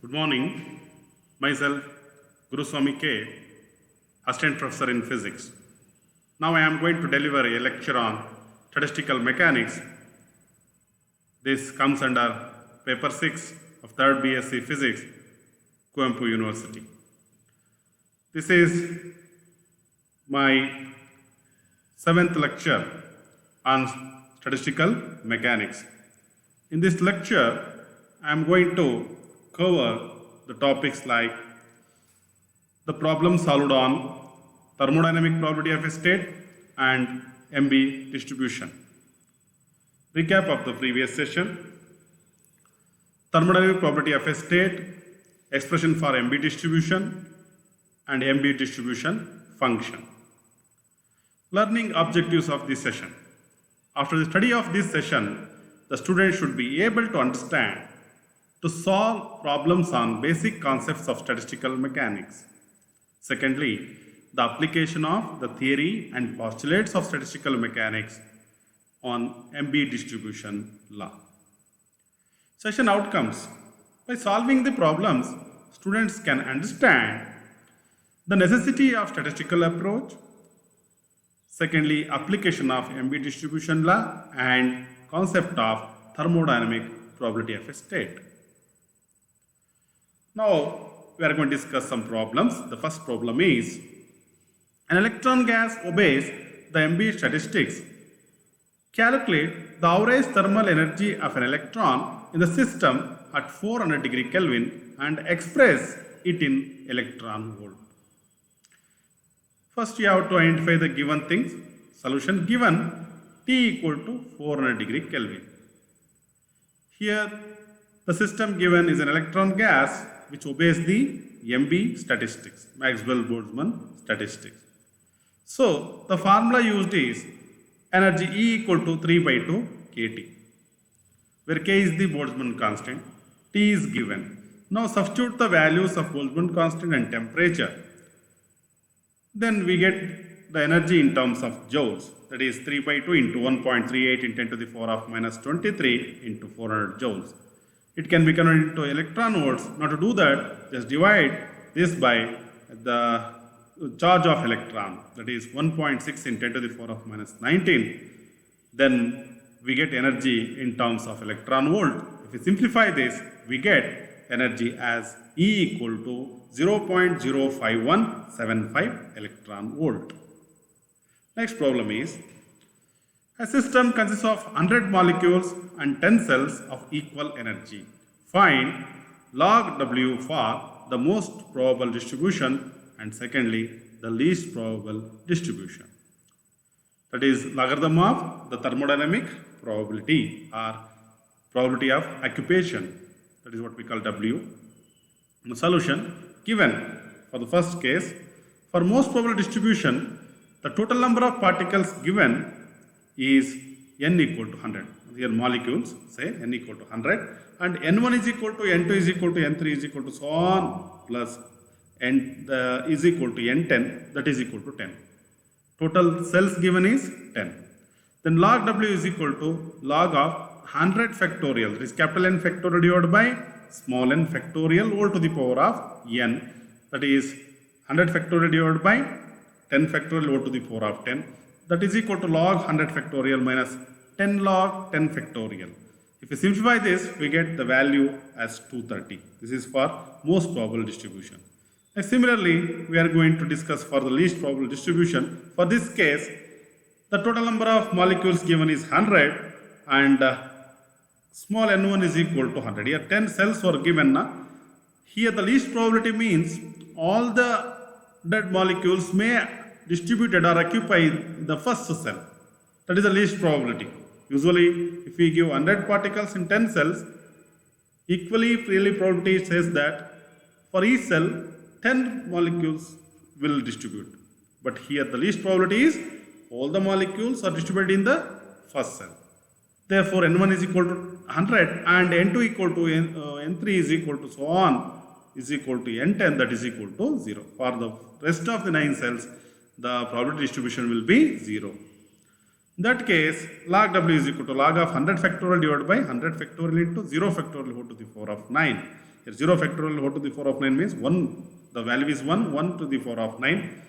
Good morning. Myself, Guru Swami K, Assistant Professor in Physics. Now I am going to deliver a lecture on statistical mechanics. This comes under paper 6 of 3rd BSc Physics, Kuvempu University. This is my 7th lecture on statistical mechanics. In this lecture, I am going to cover the topics like the problem solved on thermodynamic probability of a state and MB distribution. Recap of the previous session: thermodynamic probability of a state, expression for MB distribution, and MB distribution function. Learning objectives of this session. After the study of this session, the student should be able to understand to solve problems on basic concepts of statistical mechanics. Secondly, the application of the theory and postulates of statistical mechanics on MB distribution law. Session outcomes. By solving the problems, students can understand the necessity of statistical approach. Secondly, application of MB distribution law and concept of thermodynamic probability of a state. Now, we are going to discuss some problems. The first problem is, an electron gas obeys the MB statistics. Calculate the average thermal energy of an electron in the system at 400 degree Kelvin and express it in electron volt. First, you have to identify the given things. Solution given T equal to 400 degree Kelvin. Here, the system given is an electron gas which obeys the MB statistics, Maxwell-Boltzmann statistics. So, the formula used is energy E equal to 3 by 2 kT, where K is the Boltzmann constant, T is given. Now, substitute the values of Boltzmann constant and temperature. Then we get the energy in terms of joules, that is 3 by 2 into 1.38 in 10 to the power of minus 23 into 400 joules. It can be converted into electron volts. Now to do that, just divide this by the charge of electron, that is 1.6 in 10 to the power of minus 19. Then we get energy in terms of electron volt. If we simplify this, we get energy as E equal to 0.05175 electron volt. Next problem is, a system consists of 100 molecules and 10 cells of equal energy. Find log W for the most probable distribution and secondly the least probable distribution. That is logarithm of the thermodynamic probability or probability of occupation. That is what we call W. The solution given for the first case, for most probable distribution, the total number of particles given is n equal to 100. Here molecules, say n equal to 100, and n1 is equal to n2 is equal to n3 is equal to so on, plus n is equal to n10, that is equal to 10. Total cells given is 10. Then log W is equal to log of 100 factorial, that is capital N factorial divided by small n factorial all to the power of n, that is 100 factorial divided by 10 factorial all to the power of 10. That is equal to log 100 factorial minus 10 log 10 factorial. If we simplify this, we get the value as 230. This is for most probable distribution. And similarly, we are going to discuss for the least probable distribution. For this case, the total number of molecules given is 100 and small n1 is equal to 100. Here 10 cells were given. Here the least probability means all the dead molecules may distributed or occupy the first cell. That is the least probability. Usually, if we give 100 particles in 10 cells, equally freely probability says that for each cell, 10 molecules will distribute. But here the least probability is all the molecules are distributed in the first cell. Therefore, n1 is equal to 100 and n2 equal to n3 is equal to so on is equal to n10, that is equal to 0. For the rest of the 9 cells, the probability distribution will be 0. In that case, log W is equal to log of 100 factorial divided by 100 factorial into 0 factorial whole to the power of 9. Here 0 factorial whole to the power of 9 means 1, the value is 1, 1 to the power of 9.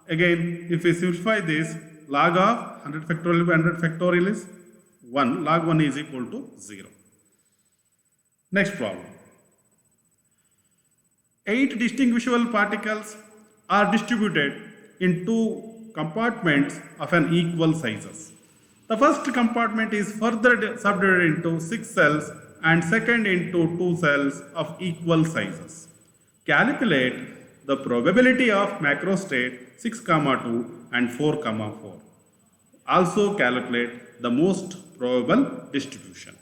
Again, if we simplify this, log of 100 factorial by 100 factorial is 1, log 1 is equal to 0. Next problem. 8 distinguishable particles are distributed in 2 compartments of an equal sizes. The first compartment is further subdivided into 6 cells and second into 2 cells of equal sizes. Calculate the probability of macro state 6, 2 and 4, 4. Also calculate the most probable distribution.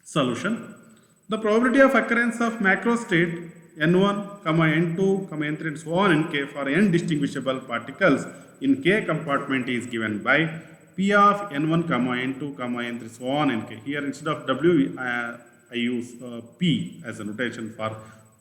Solution. The probability of occurrence of macro state N1, N2, N3 and so on in K for n distinguishable particles in K compartment is given by P of N1, N2, N3 so on in K. Here instead of W I use P as a notation for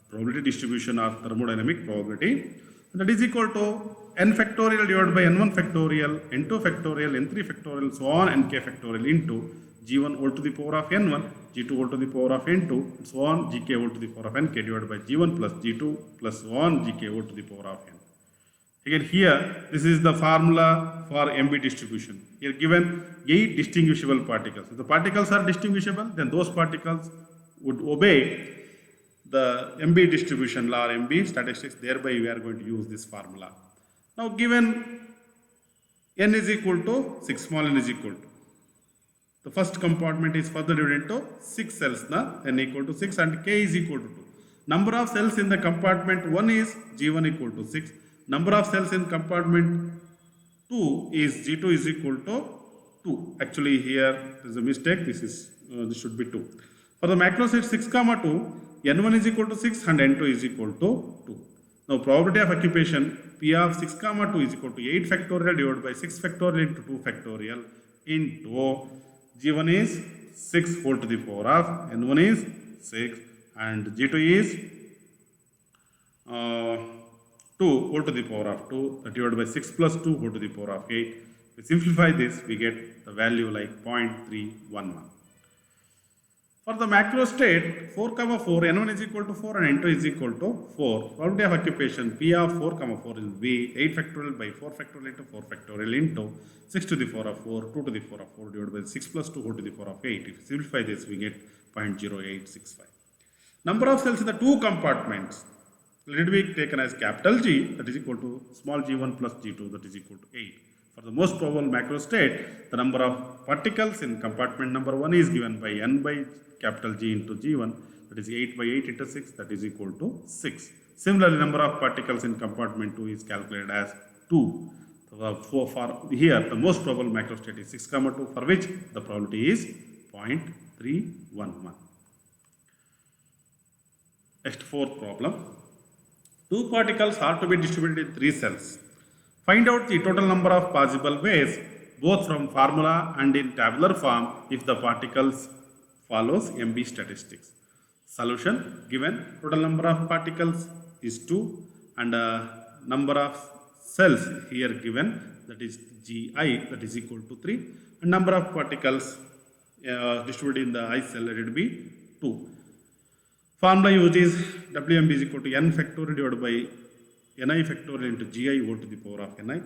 probability distribution or thermodynamic probability. That is equal to n factorial divided by n1 factorial, n2 factorial, n3 factorial so on nk factorial into g1 whole to the power of n1, g2 whole to the power of n2, and so on gk whole to the power of nk divided by g1 plus g2 plus so on gk whole to the power of n. Again here, this is the formula for MB distribution. Here given 8 distinguishable particles. If the particles are distinguishable, then those particles would obey the MB distribution law or MB statistics. Thereby we are going to use this formula. Now given n is equal to 6, small n is equal to. The first compartment is further divided into 6 cells, n equal to 6 and k is equal to 2. Number of cells in the compartment 1 is G1 equal to 6. Number of cells in compartment 2 is G2 is equal to 2. Actually here there is a mistake, this should be 2. For the macro set 6, 2, n1 is equal to 6 and n2 is equal to 2. Now probability of occupation P of 6, 2 is equal to 8 factorial divided by 6 factorial into 2 factorial into G1 is 6 whole to the power of, N1 is 6 and G2 is 2 whole to the power of 2, that divided by 6 plus 2 whole to the power of 8. We simplify this, we get the value like 0.311. For the macro state 4, 4, N1 is equal to 4 and N2 is equal to 4. Probability of occupation P of 4, 4 will be 8 factorial by 4 factorial into 4 factorial into 6 to the power of 4, 2 to the power of 4 divided by 6 plus 2 whole to the power of 8. If we simplify this, we get 0.0865. Number of cells in the 2 compartments, let it be taken as capital G, that is equal to small g1 plus g2, that is equal to 8. For the most probable macro state, the number of particles in compartment number 1 is given by n by capital G into G1, that is 8 by 8 into 6, that is equal to 6. Similarly, number of particles in compartment 2 is calculated as 2. So for here, the most probable macro state is 6, 2, for which the probability is 0.311. Next, fourth problem. 2 particles are to be distributed in 3 cells. Find out the total number of possible ways, both from formula and in tabular form, if the particles follows MB statistics. Solution. Given total number of particles is 2 and number of cells here given, that is Gi, that is equal to 3, and number of particles distributed in the I cell, let it be 2. Formula used is Wmb is equal to n factorial divided by ni factorial into Gi whole to the power of ni.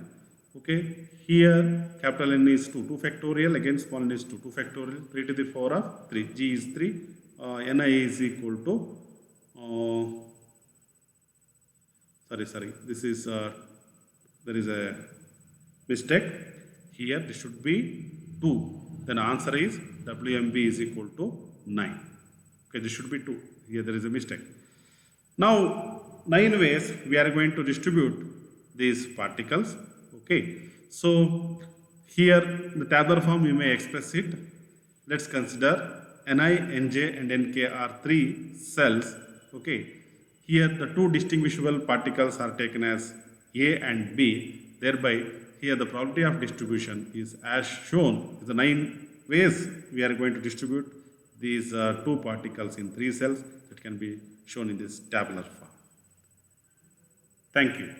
Okay, here capital N is 2 factorial, again small n is 2 factorial, 3 to the power of 3, G is 3, ni is equal to, this is, there is a mistake, here this should be 2, then answer is Wmb is equal to 9, okay, this should be 2, here there is a mistake. Now 9 ways we are going to distribute these particles. Okay, so here in the tabular form we may express it. Let's consider Ni, Nj and Nk are 3 cells. Okay, here the 2 distinguishable particles are taken as A and B. Thereby here the probability of distribution is as shown. The 9 ways we are going to distribute these 2 particles in 3 cells that can be shown in this tabular form. Thank you.